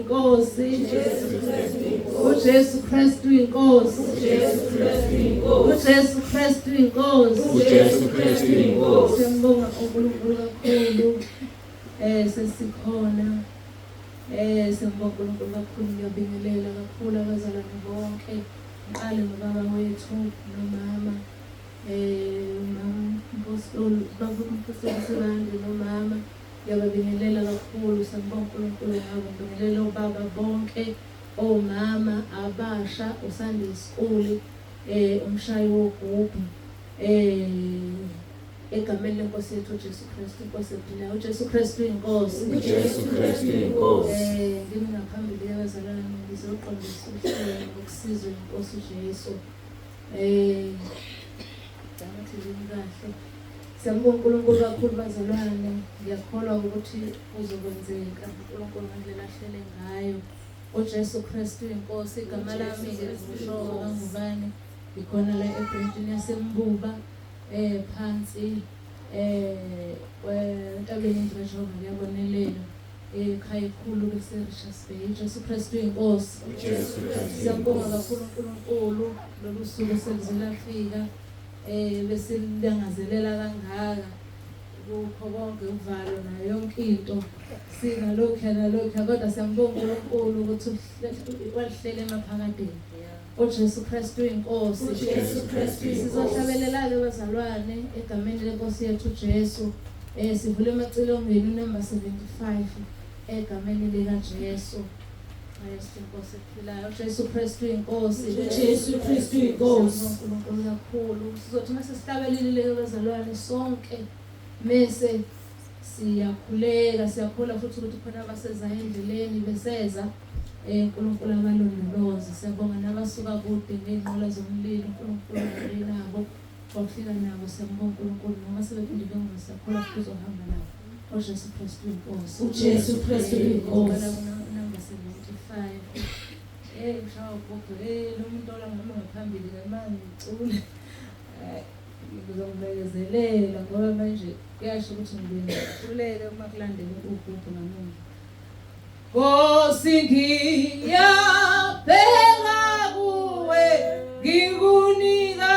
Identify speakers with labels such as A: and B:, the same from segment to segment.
A: inkosi, uJesu Kristu inkosi, uJesu Kristu inkosi. Siyambonga uNkulunkulu kakhulu sesikhona. Siyambonga uNkulunkulu kakhulu, ngiyabingelela kakhulu abazalwane bonke. Ngiqale ngobaba wethu nomama Mpostoli nomama, ngiyababingelela kakhulu. Siyambonga uNkulunkulu ngabo, ngibingelela obaba bonke, omama abasha, uSunday School, umshayi wogubhu, egameni lenkosi yethu Jesu Kristu, inkosi ephilayo. uJesu Kristu inkosi, ngimi ngaphambili yabazalwane ngizoqondisa uhlelo ngokusizwa inkosi uJesu. Kahle. Siyambonga uNkulunkulu kakhulu bazalwane, ngiyakholwa ukuthi kuzokwenzeka uNkulunkulu ngendlela ahlele ngayo. uJesu Kristu inkosi, igama lami ngilisho kangubani, ngikhona la eBrentini yaseMbuba, phansi kwentabeni indrejova kuyabonelela, ekhaya ikhulu kuseRichards Bay. uJesu Kristu inkosi. Siyambonga kakhulu uNkulunkulu lolu suku selizolafika, besilangazelela kangaka kukho konke uvalo nayo yonke into sinalokhu nalokhu, kodwa siyambonga uNkulunkulu ukuthi walihlele emaphakadeni. uJesu Kristu inkosi. Sizohlabelela-ke bazalwane egameni lenkosi yethu Jesu. Sivule emacilongweni number 75 egameni likaJesu. Inkosi ephilayo. uJesu Kristu inkosi.
B: uJesu Kristu inkosi.
A: uNkulunkulu kakhulu. Sizothi mase sihlabelile bazalwane sonke, mese siyakhuleka, siyakhula futhi ukuthi khona abaseza endleleni beseza, uNkulunkulu abalondoloze. Siyabonga nabasuka kude ngeenqola zomlilo, uNkulunkulu nabo bafika nabo. Siyabonga uNkulunkulu noma sebephinde bengasakhola futhi uzohamba nabo. uJesu Kristu inkosi.
B: uJesu Kristu inkosi.
A: Number 75. Ushawa gogo, lo muntu olangama ngaphambili ngemanje ngicule. Ngizombekezelela ngoba manje kuyasho ukuthi ngihluleke uma kulandela ubhubhu namuhla. Nkosi ngiyabheka kuwe, ngikunika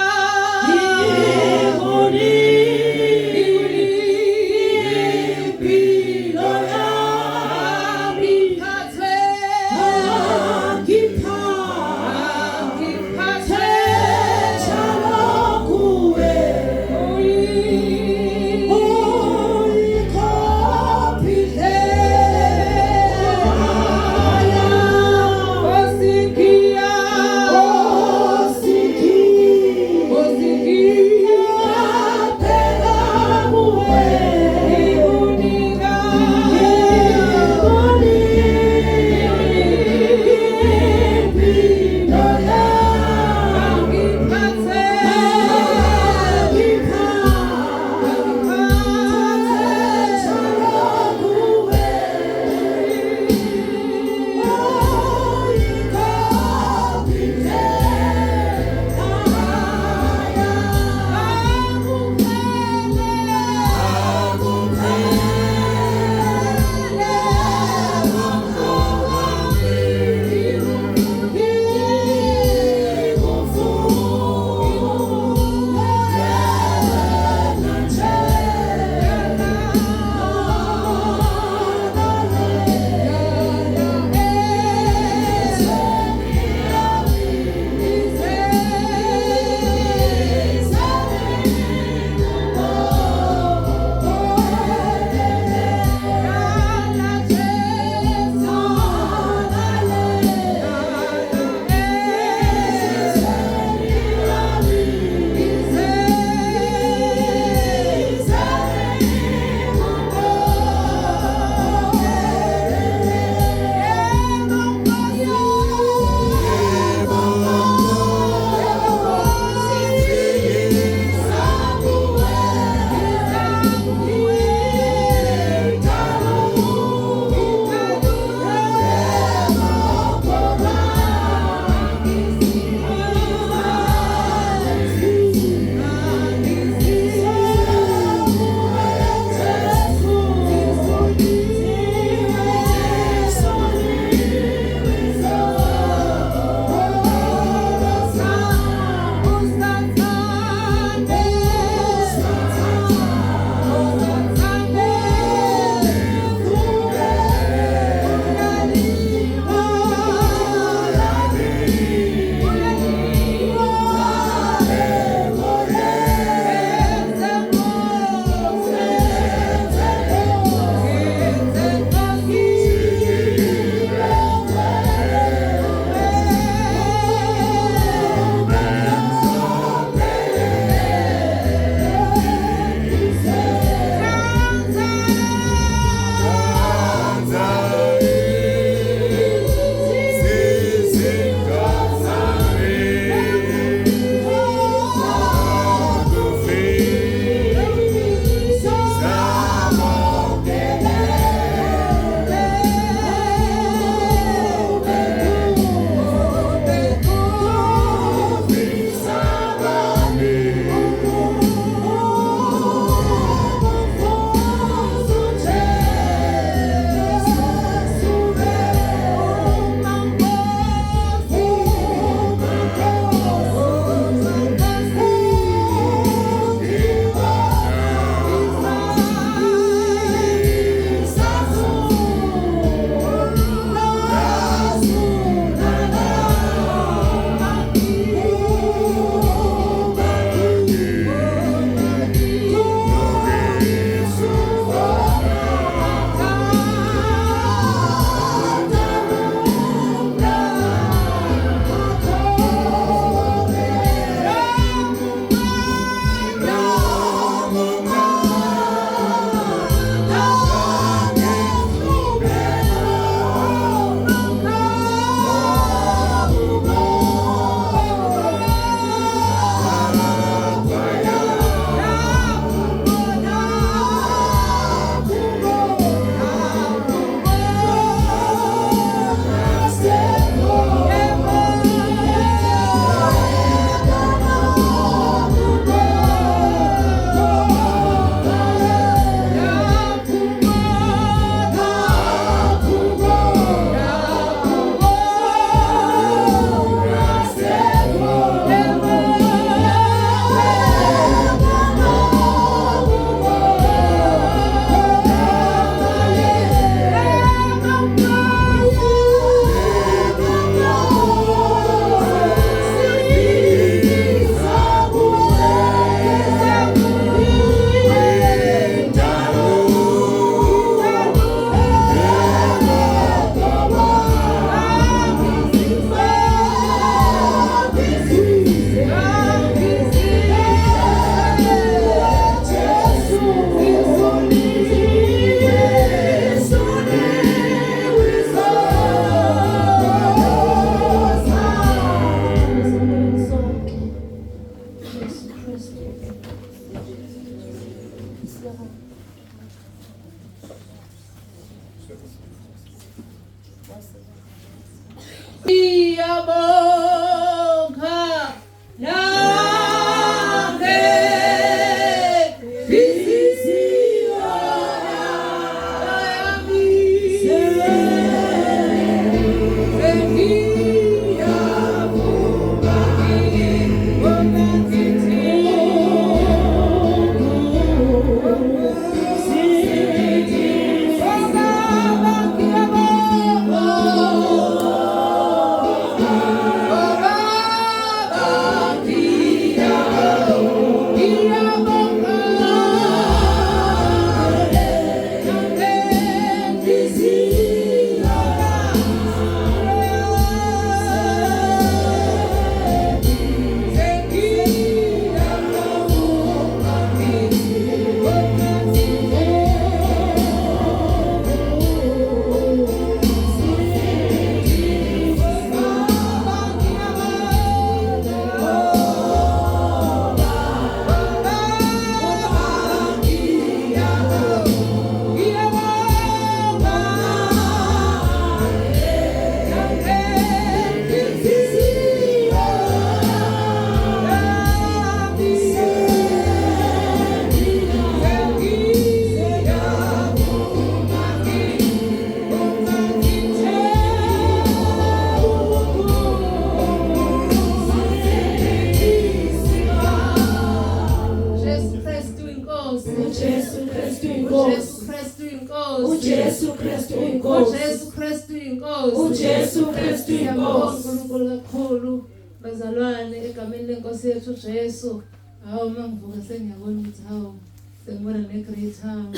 A: Iyabonga nange inhliziyo yami sengiyavuma
B: uJesu Kristu inkosi.
A: uJesu Kristu inkosi.
B: uJesu Kristu inkosi.
A: uNkulunkulu kakhulu bazalwane egameni lenkosi yethu uJesu. Hawu mangivuka sengiyabona ukuthi hawu sengibona neGreat Town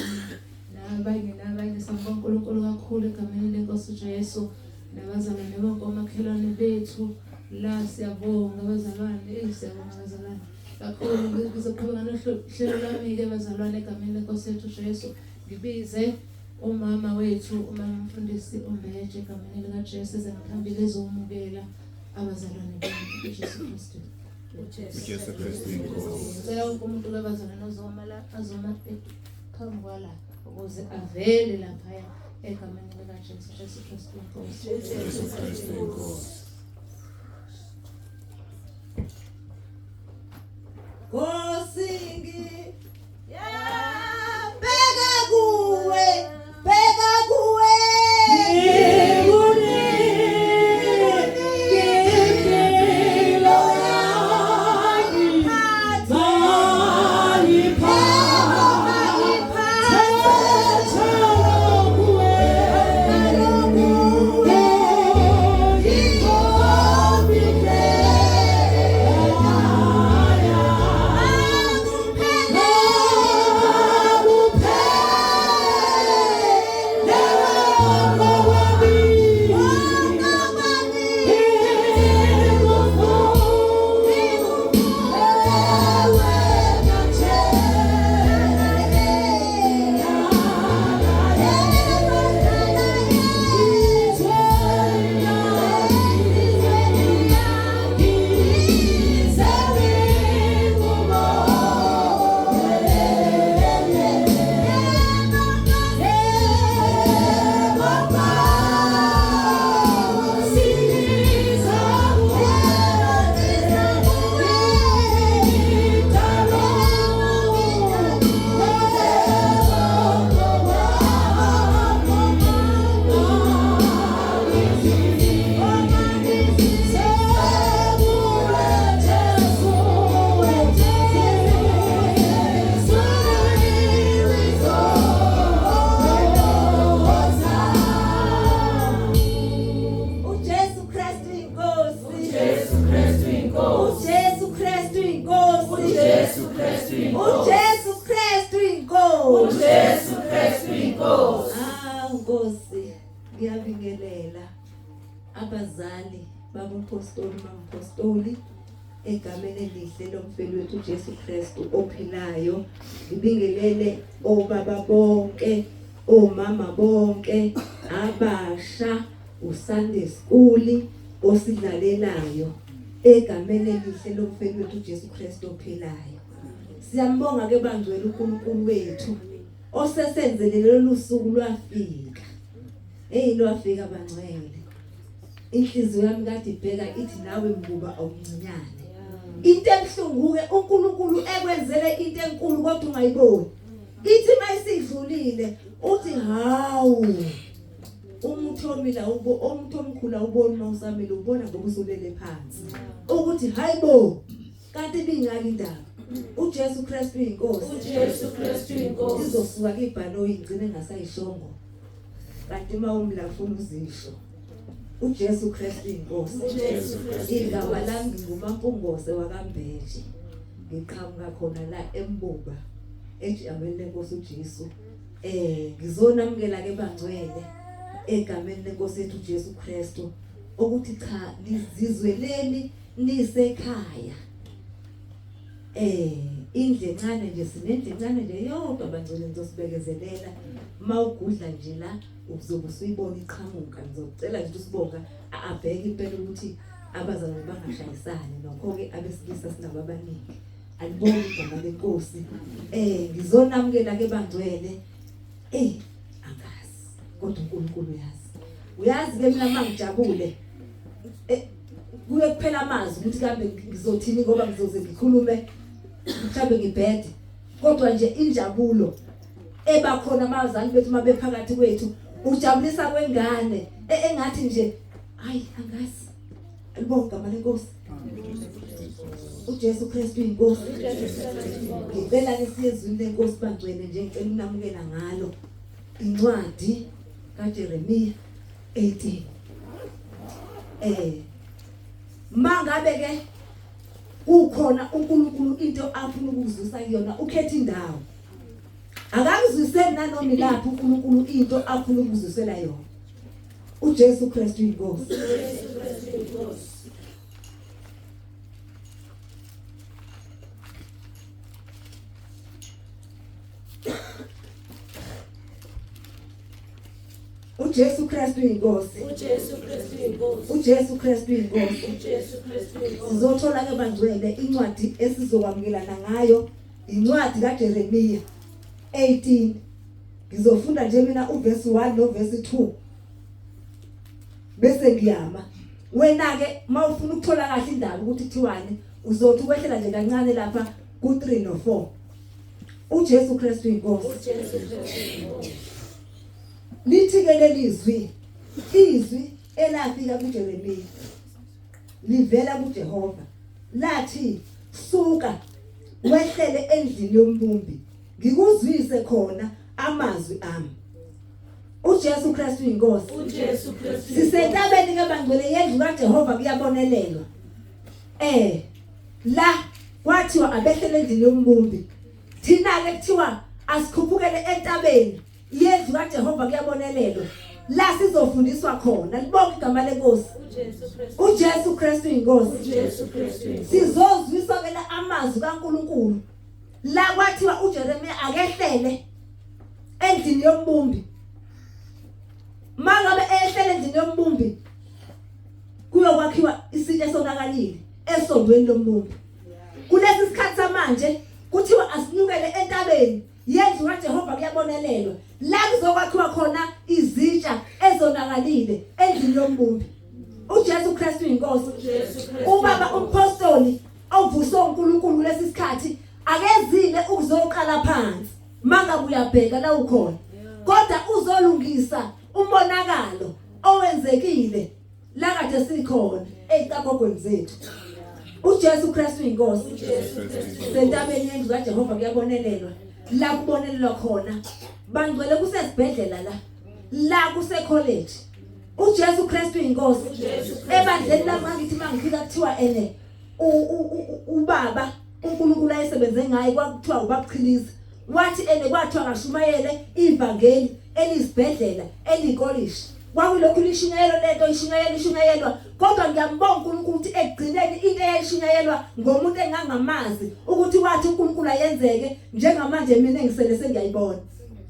A: nabanye sambonga uNkulunkulu kakhulu egameni lenkosi uJesu nabazalwane bonke omakhelwane bethu la siyabonga bazalwane siyabonga bazalwane kakhulu ngizoqhubeka nohlelo lami ke bazalwane egameni lenkosi yethu uJesu ngibize umama wethu umama mfundisi uMbeje egameni likaJesu ezengaphambili ezomukela abazalwane beJesu Kristu.
C: uJesu Kristu inkosi.
A: Ngicela wonke umuntu kabazalwane azoma phambi kwala ukuze avele laphaya egameni likaJesu Kristu inkosi.
C: Jesu Kristu inkosi.
D: Kosingi bheka kuwe bheka kuwe ngiyabingelela abazali babapostoli mampostoli egameni elihle lomfeli wethu uJesu Kristu ophilayo. Ngibingelele obaba bonke, omama bonke, abasha, uSunday school osidlalelayo egameni elihle lomfeli wethu uJesu Kristu ophilayo. Siyambonga ke bangcwele uNkulunkulu wethu osesenzelele lolu suku lwafika. Lwafika bangcwele. inhliziyo yami kade ibheka ithi nawe mbuba awumncinyane. Into ebuhlungu ke uNkulunkulu ekwenzele into enkulu kodwa ungayiboni. Ithi mayisidlulile uthi hawu umuthomila umuntu omkhulu awuboni mawusamile ubona ngoba usulele phansi. Ukuthi hayibo kanti bingaki indaba. uJesu Kristu inkosi.
B: uJesu Kristu inkosi.
D: Izosuka kibhalo igcine ngasayishongo. Kanti mawumlafuna uzisho. uJesu Kristu inkosi.
B: uJesu Kristu.
D: Igama lami nguMampungose waKambeje. Ngiqhamuka khona la eMbuba ejameni lenkosi uJesu. Ngizonamukela ke bangcwele egameni lenkosi yethu uJesu Kristu ukuthi cha nizizweleni nisekhaya. Indle encane nje sinendle encane nje yodwa bangcwele ngizosibekezelela mawugudla nje la uzobe usuyibona iqhamuka. Ngizocela nje usibonga abheke impela ukuthi abazalwane bangashayisani nokho ke abesilisa sinabo abaningi. Aliboni igama lenkosi. Ngizonamukela ke bangcwele. Angazi kodwa uNkulunkulu uyazi. Uyazi ke mina mangijabule. Kuye kuphela amazwi ukuthi kambe ngizothini ngoba ngizoze ngikhulume mhlawumbe ngibhede. Kodwa nje injabulo ebakhona abazali bethu mabephakathi kwethu ujabulisa kwengane engathi nje hayi angazi. Alibonga igama lenkosi. uJesu Kristu inkosi. Ngicela lesizwe lenkosi bangcwele nje ngicela unamukela ngalo incwadi kaJeremiya 18. Mangabe ke ukhona uNkulunkulu into afuna ukuzwisa kuyona ukhetha indawo. Akangizwiseni nanoma ilaphi uNkulunkulu into afuna ukuzwisela yona. uJesu Kristu inkosi.
B: uJesu Kristu inkosi.
D: uJesu Kristu inkosi.
B: uJesu Kristu inkosi.
D: uJesu Kristu inkosi.
B: uJesu Kristu inkosi.
D: Sizothola ke bangcwele incwadi esizokwamukelana ngayo incwadi kaJeremiya 18. Ngizofunda nje mina uverse 1 noverse 2 bese ngiyama. Wena ke mawufuna ukuthola kahle indaba ukuthi kuthiwani uzothi ukwehlela nje kancane lapha ku3 no4. uJesu Kristu inkosi.
B: uJesu Kristu inkosi.
D: Lithi ke lelizwi izwi elafika kuJeremiya livela kuJehova lathi suka wehlele endlini yombumbi ngikuzwise khona amazwi ami. uJesu Kristu inkosi.
B: uJesu Kristu.
D: Sisentabeni ke bangcwele yendlu kaJehova kuyabonelelwa. La kwathiwa abehlele endlini yombumbi. Thina ke kuthiwa asikhupukele entabeni yendlu kaJehova kuyabonelelwa. La sizofundiswa khona. Libonke igama lenkosi.
B: uJesu Kristu.
D: uJesu Kristu inkosi.
B: uJesu Kristu inkosi.
D: Sizozwiswa ke la amazwi kaNkulunkulu. La kwathiwa uJeremiya akehlele endlini yombumbi. Mangabe ehlele endlini yombumbi kuyokwakhiwa isitsha esonakalile esondweni lombumbi. Kulesi sikhathi samanje kuthiwa asinyukele entabeni yendlu kaJehova kuyabonelelwa. La kuzokwakhiwa khona izitsha ezonakalile endlini yombumbi. uJesu Kristu inkosi.
B: uJesu Kristu.
D: Ubaba umpostoli ovuso uNkulunkulu lesisikhathi akezile ukuzoqala phansi mangabe uyabheka la ukhona. Kodwa uzolungisa umonakalo owenzekile la kade sikhona eqabogweni zethu. uJesu Kristu inkosi.
B: uJesu Kristu.
D: Sentabeni yendlu kaJehova kuyabonelelwa. La kubonelelwa khona bangcwele kusesibhedlela la kuse college. uJesu Kristu inkosi.
B: uJesu Kristu.
D: Ebandleni lami ngithi mangifika kuthiwa ubaba uNkulunkulu ayesebenze ngaye kwakuthiwa ubabaqhiliza. Wathi kwathiwa kashumayele ivangeli elizibhedlela elikolishi. Kwakuyilokhu lishunyayelwa lento ishunyayelwa kodwa ngiyambonga uNkulunkulu ukuthi egcineni into eyayishunyayelwa ngomuntu engangamazi ukuthi wathi uNkulunkulu ayenzeke njengamanje mina engisele sengiyayibona.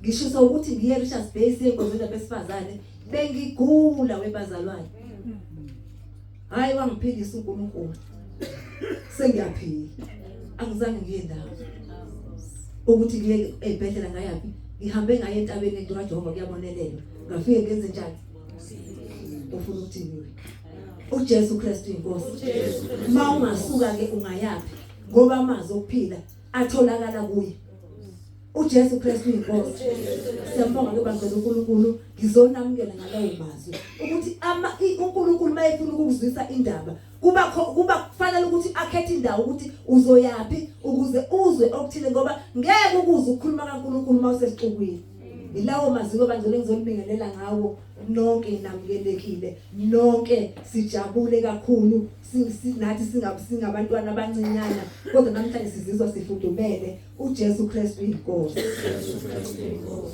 D: Ngisho ukuthi ngiye Richards Bay siyenkonzweni abesifazane bengigula webazalwane. Hayi wangiphilisa uNkulunkulu. Sengiyaphila. Angizange ngiye ndawo. Ukuthi ngiye ebhedlela ngayapi? Ngihambe ngaye entabeni kaJehova kuyabonelelwa. Ngafike ngenze njani? ofuna ukudiniwe uJesu Kristu inkosi mawungasuka ke ungayapi ngoba amazwi okuphila atholakala kuye uJesu Kristu inkosi siyambonga ke bangcwele uNkulunkulu ngizonamukela ngalawo mazwi ukuthi uNkulunkulu mayefuna ukuzwisa indaba kuba kufanele ukuthi akhethe indawo ukuthi uzoyapi ukuze uzwe okuthile ngoba ngeke ukuze ukukhuluma kaNkulunkulu mawusesixukwini ilawo mazwi bangcwele ngizolibingelela ngawo nonke namukelekile nonke sijabule kakhulu nathi singabantwana abancinyana kodwa namhlanje sizizwa sifudumele uJesu Kristu inkosi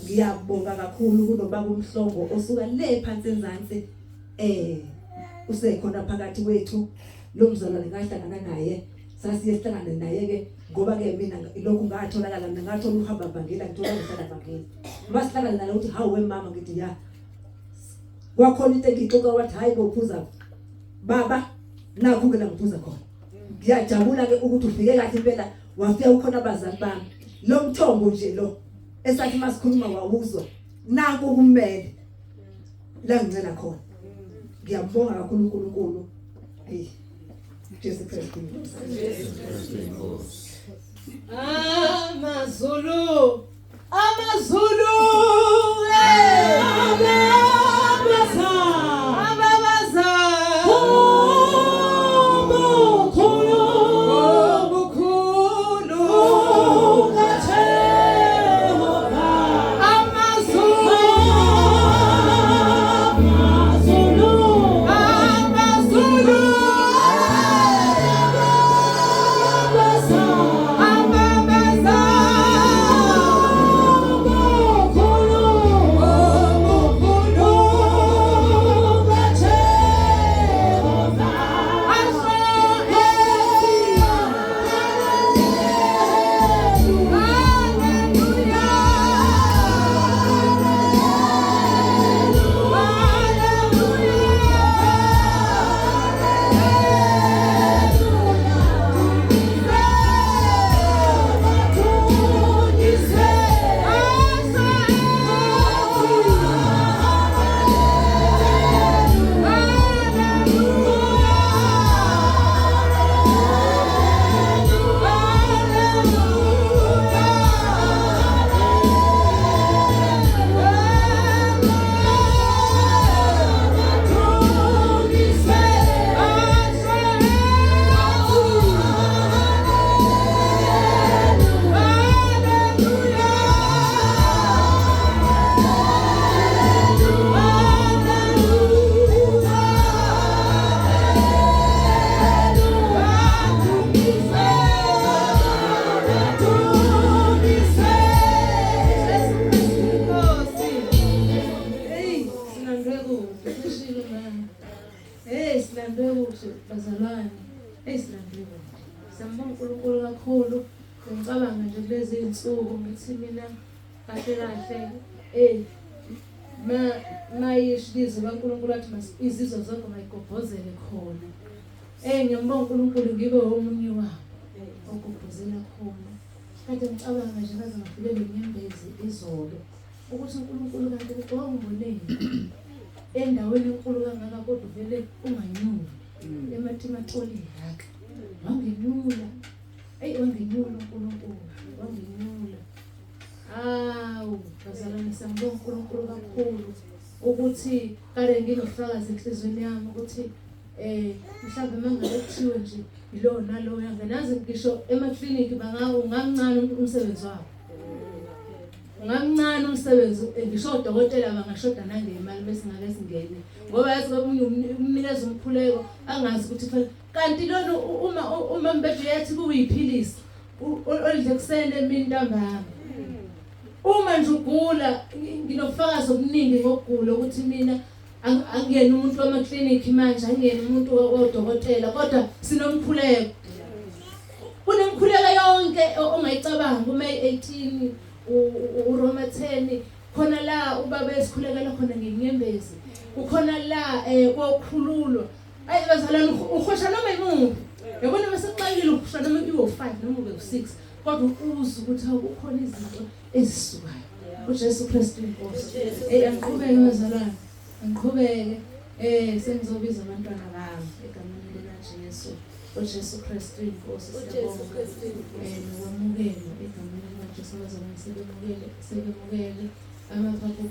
D: ngiyabonga kakhulu kunobaba uMhlongo osuka le phansi enzansi usekhona phakathi kwethu lo mzalwane ngahlangana naye sasiyehlangana naye ke ngoba ke mina lokhu ngatholakala mina ngathola uhamba bhangela ngithola ngihlala bhangela masihlangana naye uthi hawu wemama ngithi ya kwakhona into engixoxa wathi hayi bophuza baba nakho ke la ngiphuza khona ngiyajabula ke ukuthi ufike kahle impela wafika ukhona abazali bami lo mthombo nje lo esathi masikhuluma wawuzwa nako kumele la ngicela khona ngiyabonga kakhulu uNkulunkulu hey Jesu Kristu
A: Amazulu bazalwane esilandile siyambonga uNkulunkulu kakhulu ngicabanga nje kulezi insuku ngithi mina kahle mayishilize kaNkulunkulu athi izizwe zonke mayigobhozele khona ngiyambonga uNkulunkulu ngibe omunye wabo ogobhozela khona kade ngicabanga nje ngaze ngafike lenyembezi izolo ukuthi uNkulunkulu kanti kuqongoleni endaweni enkulu kangaka kodwa vele unganyula emathimaqoli yakhe wangenyula wangenyula uNkulunkulu wangenyula bazalwane siyambonga uNkulunkulu kakhulu ukuthi kade nginofakazi enhlizweni yami ukuthi mhlawumbe mangabe kuthiwe nje yilo nalo yangenazi ngisho emakliniki ungamncane umsebenzi wabo ungamncane umsebenzi ngisho odokotela bangashoda nangemali bese ngake singene ngoba yazi komunye umnikeza umkhuleko angazi ukuthi phela kanti lona uma mbethu yathi kuyiphilisi olidle kusene emini ntambama uma nje ugula nginofakazi okuningi ngokugula ukuthi mina angiyena umuntu wamakliniki manje angiyena umuntu odokotela kodwa sinomkhuleko kunemkhuleko yonke ongayicabanga uMay 18 uRoma 10 khona la ubaba esikhulekela khona ngenyembezi ukhona la kokhululo bazalwane ukhosha noma imuphi yabona bese kuxakile ukhosha noma iwo5 noma ube6 kodwa uza ukuthi akukhona izinto ezisukayo uJesu Kristu inkosi angiqhubeke bazalwane angiqhubeke Sengizobiza abantwana bami egameni likaJesu. uJesu Kristu inkosi siyabonga. Nokwamukela egameni likaJesu abazalwane sebemukele amaphaphu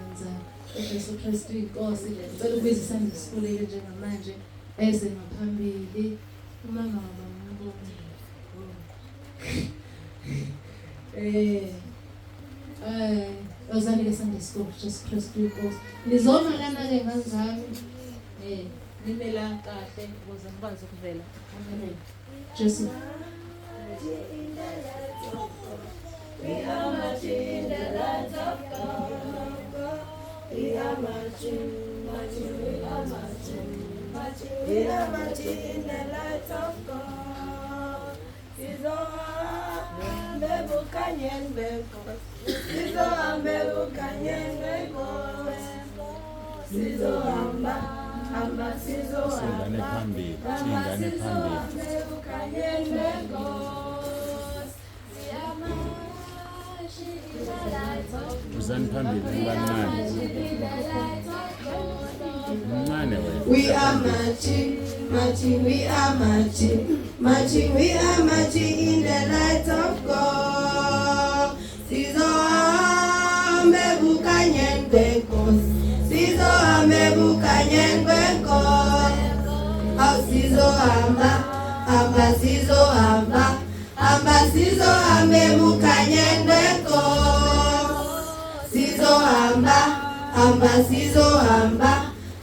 A: enza uJesu Kristu inkosi. Ngicela ukubiza isandla esikhulile njengamanje eze ngaphambili umama wabangibona. Ozanike isandla esikhulu uJesu Kristu inkosi. Nizoma lana-ke ngazami nimela kahle ukuze ngikwazi ukuvela. Amen. Jesu.
B: We are marching in the light of God. We are marching, marching, we are marching, marching. We are marching in the light of God. Sizohambe bukanyen bekos. Sizohambe bukanyen bekos. Sizohamba, hamba sizohamba.
C: Singane phambili.
B: Bukanyen bekos. We are marching in the light of God.
C: Uzani phambili ngibani.
B: We are marching, marching, we are marching, marching, we are marching in the light of God. Sizohambe bukanyen bekos, sizohambe bukanyen bekos. Au sizohamba, hamba sizohamba, hamba sizohambe bukanyen bekos. Sizohamba, hamba sizohamba.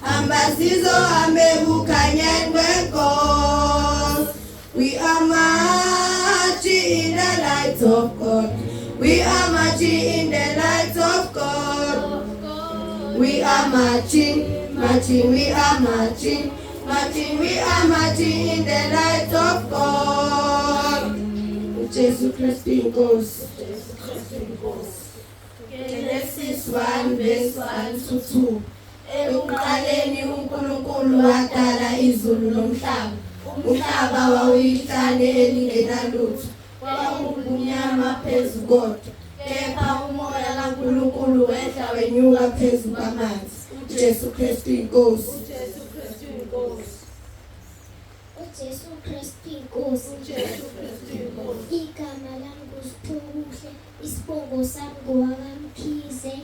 B: Ambasizohambe bukanyen bekos. We are marching in the light of God. We are marching in the light of God. We are marching, marching, we are marching, marching, we are marching in the light of God. Jesu Kristu inkosi. Genesis 1 verse 1 to 2. Ekuqaleni uNkulunkulu wadala izulu nomhlaba. Umhlaba wawuyihlane elingenalutho. Kwakungumnyama phezu kodwa. Kepha umoya kaNkulunkulu wehla wenyuka phezu kwamanzi. uJesu Kristu inkosi. uJesu Kristu inkosi.
E: uJesu Kristu inkosi.
B: uJesu Kristu inkosi.
E: Igama lami nguSiphukuhle, isibongo sami ngowakamkhize.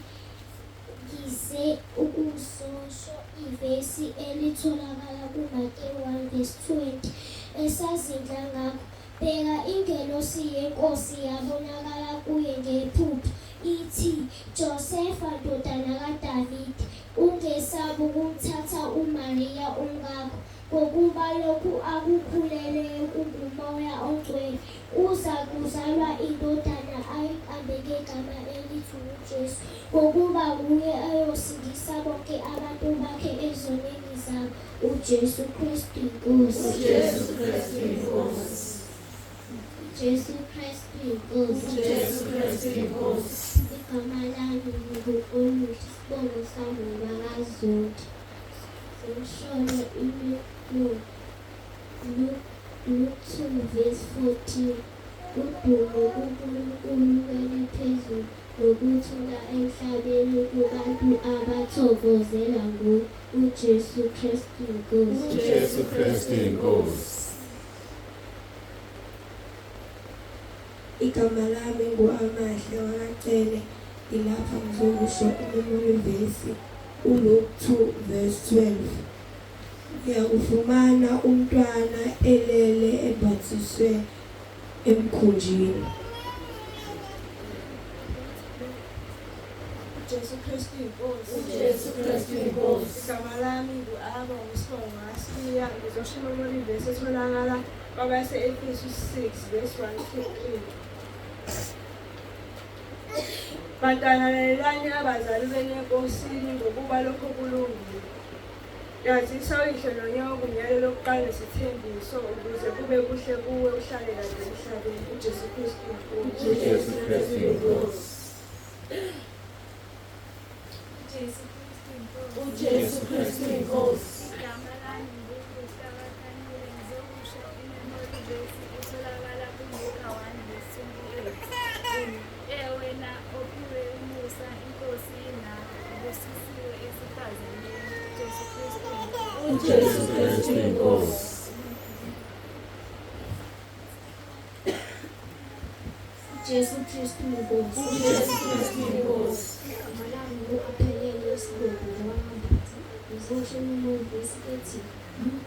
E: Ngise ukusosho ivesi elitholakala kuMateyu 1:20 esazindla ngakho. Bheka ingelosi yenkosi yabonakala kuye ngephupho ithi, Josefa ndodana kaDavide, ungesabi ukumthatha uMariya umkakho, ngokuba lokhu akukhulelweyo kunguMoya oNgcwele. Uza kuzalwa indodana ayiqambe igama elithi uJesu, ngokuba kuye ayosindisa bonke abantu bakhe ezonweni zabo. uJesu Kristu inkosi.
B: uJesu Kristu inkosi.
E: uJesu Kristu inkosi.
B: uJesu Kristu inkosi.
E: Igama lami nguOluhle, isibongo sami ngubakaZodi. Sengisholo Luke 2:14. Udumo kuNkulunkulu eliphezulu nokuthula emhlabeni kubantu abathokozela uJesu Kristu inkosi.
C: uJesu Kristu inkosi.
B: Igama lami nguAmahle wakacele. Ilapha ngizokusho imemory verse uLuke 2:12. Uyakufumana umntwana elele ebhathiswe emkhunjini.
F: uJesu Kristu inkosi.
B: uJesu Kristu inkosi.
F: Igama lami ngu-Aba uSibongo Asiya. Ngizosho imemory verse etholakala kwabase-Efesu 6:1-3. Bantwana, lalelani abazali benu enkosini ngokuba lokho kulungile. Yazisa uyihlo nonyoko nyalo lokuqala nesithembiso ukuze kube kuhle kuwe uhlale kahle emhlabeni. uJesu Kristu inkosi.
C: uJesu Kristu inkosi.
B: uJesu Kristu inkosi.
G: Igama lami nguHlakaniphile, ngizokusho imemory verse etholakala kuLuka 1:28. Wena ophiwe umusa, inkosi yinawe, ubusisiwe esifazaneni. uJesu Kristu
C: uJesu Kristu inkosi.
E: Jesu Kristu inkosi.
B: uJesu Kristu inkosi.
E: Igama lami ngu-Aphelele Isilungu Nowamabhithi. Ngizoshona enyuvesi ethi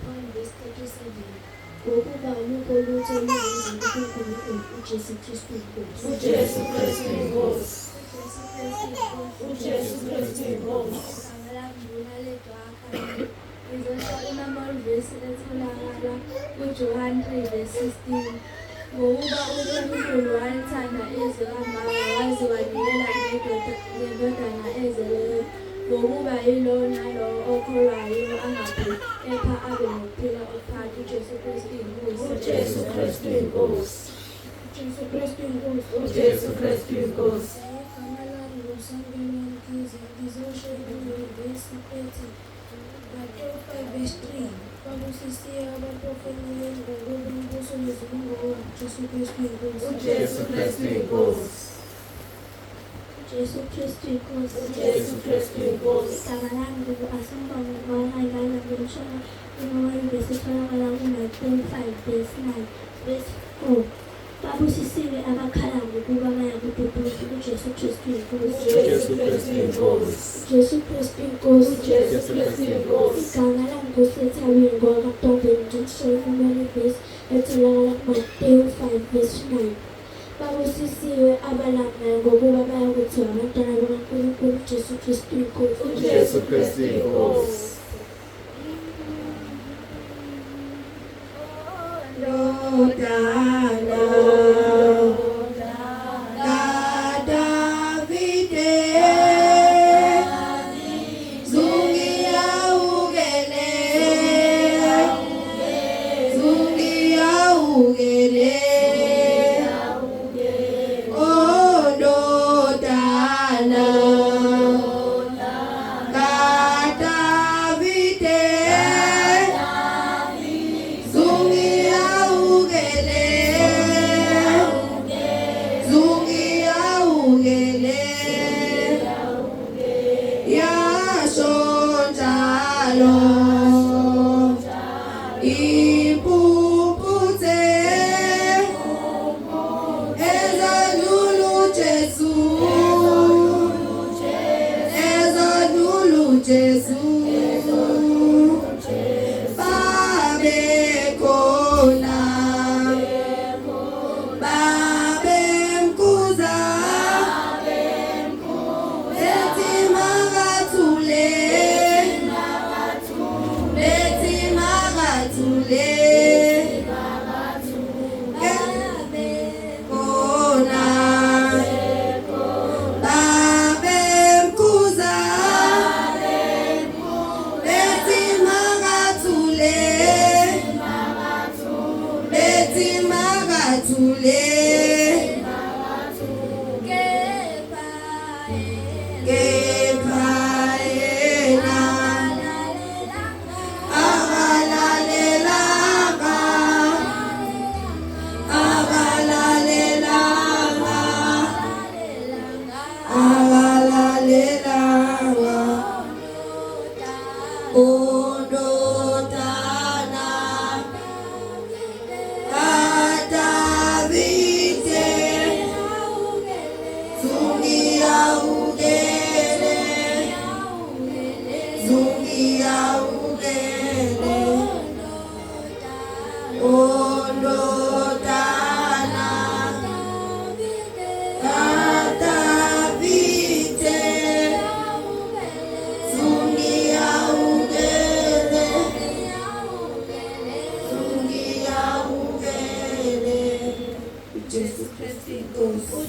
E: Paul verse 37. Ngokuba alukho lutho olungenza kuNkulunkulu uJesu Kristu inkosi.
B: uJesu Kristu inkosi. uJesu Kristu inkosi.
G: Igama lami nguNaledwa Akhalile. Ngizoshona amavesi etholakala kuJohane 3 verse 16. Ngokuba uNkulunkulu walithanda izwe kangaka waze wanikela ngendodana ezelweyo, ngokuba yilo nalowo okholwayo angafi, kepha abe nokuphila okuphakathi. uJesu Kristu inkosi.
B: uJesu Kristu inkosi.
E: uJesu Kristu inkosi.
B: uJesu Kristu inkosi.
E: Igama lami nguSangweni Mkhize. Ngizoshona enyuvesi ethi Mateyu 5 verse 3. Babusisiwe abaprofethi ngokuba umbuso wezulu Jesu Kristu inkosi.
B: uJesu Kristu inkosi.
E: uJesu Kristu inkosi.
B: uJesu Kristu inkosi.
E: Igama lami ngu-Asambonga Ngwangayilana. Ngishona enyuvesi etholakala kuMateyu 5 verse 9 verse 4. Babusisiwe abakhala ngokuba baya kududuza uJesu Kristu inkosi.
B: uJesu Kristu inkosi.
E: Jesu Kristu inkosi.
B: uJesu Kristu inkosi.
E: Igama lami nguSethawiya NgwakaNtombeni. Ngishona enyuvesi etholakala kuMateyu 5 verse 9. Babusisiwe abalambayo ngokuba baya kuthiwa abantwana bakaNkulunkulu. uJesu Kristu inkosi.
B: uJesu Kristu inkosi.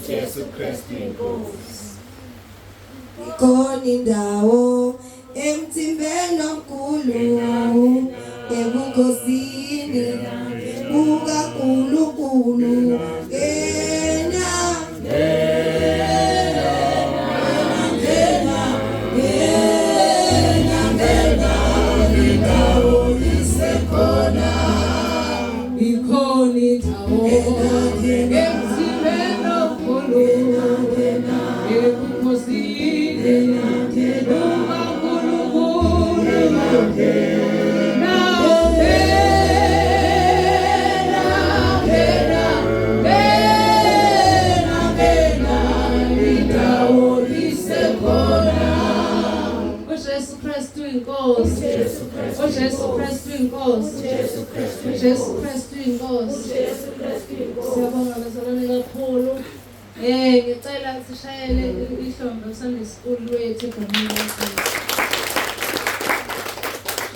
C: uJesu Kristu inkosi.
B: Ikhona indawo emthimbeni omkhulu ebukhosini bukaNkulunkulu.
A: Ngena inkosi.
C: Jesu Kristu
A: Jesu Kristu inkosi. Siyabonga bazalwane kakhulu. Ngicela sishayele ihlombe Sunday school wethu egameni likaJesu.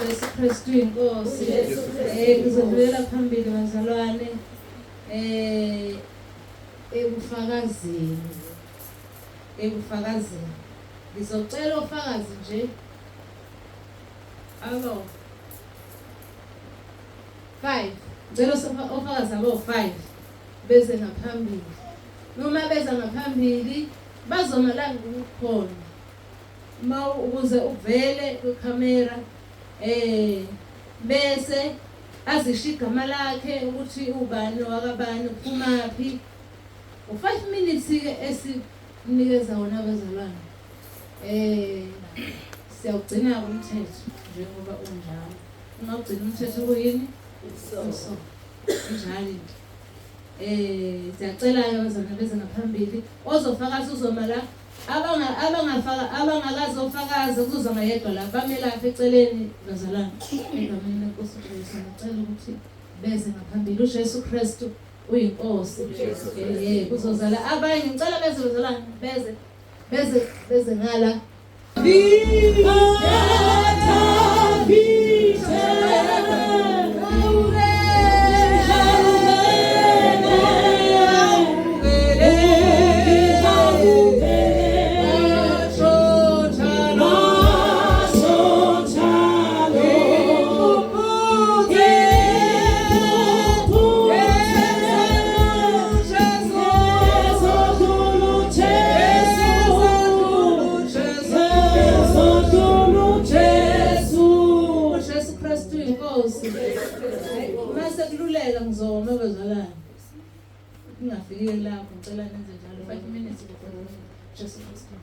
A: Jesu Kristu inkosi. Ngizodlulela phambili bazalwane ebufakazini. Ngizocela ofakazi nje. Alo 5. Ngicela ofakazi abo 5 beze ngaphambili. Noma beza ngaphambili bazoma la ukukhona. Ukuze uvele kwicamera bese azisho igama lakhe ukuthi ubani wakabani uphumaphi. U5 minutes ke esinikeza wona abazalwane. Siyawugcina umthetho njengoba unjalo. Ungagcina umthetho kuyini? So. Njalo. Siyacela ke abazalwane beze ngaphambili. Ozofakaza uzoma la. Abangakazofakaza kuzoza ngayedwa la. Bamelapha eceleni bazalwane. Egameni lenkosi Jesu ngicela ukuthi beze ngaphambili. uJesu Kristu uyinkosi. Kuzozala abanye ngicela beze bazalwane beze ngala. Mase kululeka ngizoma bazalwane. Kungafikile lapho ngicela nenze njalo 5 minutes before Jesu Kristu.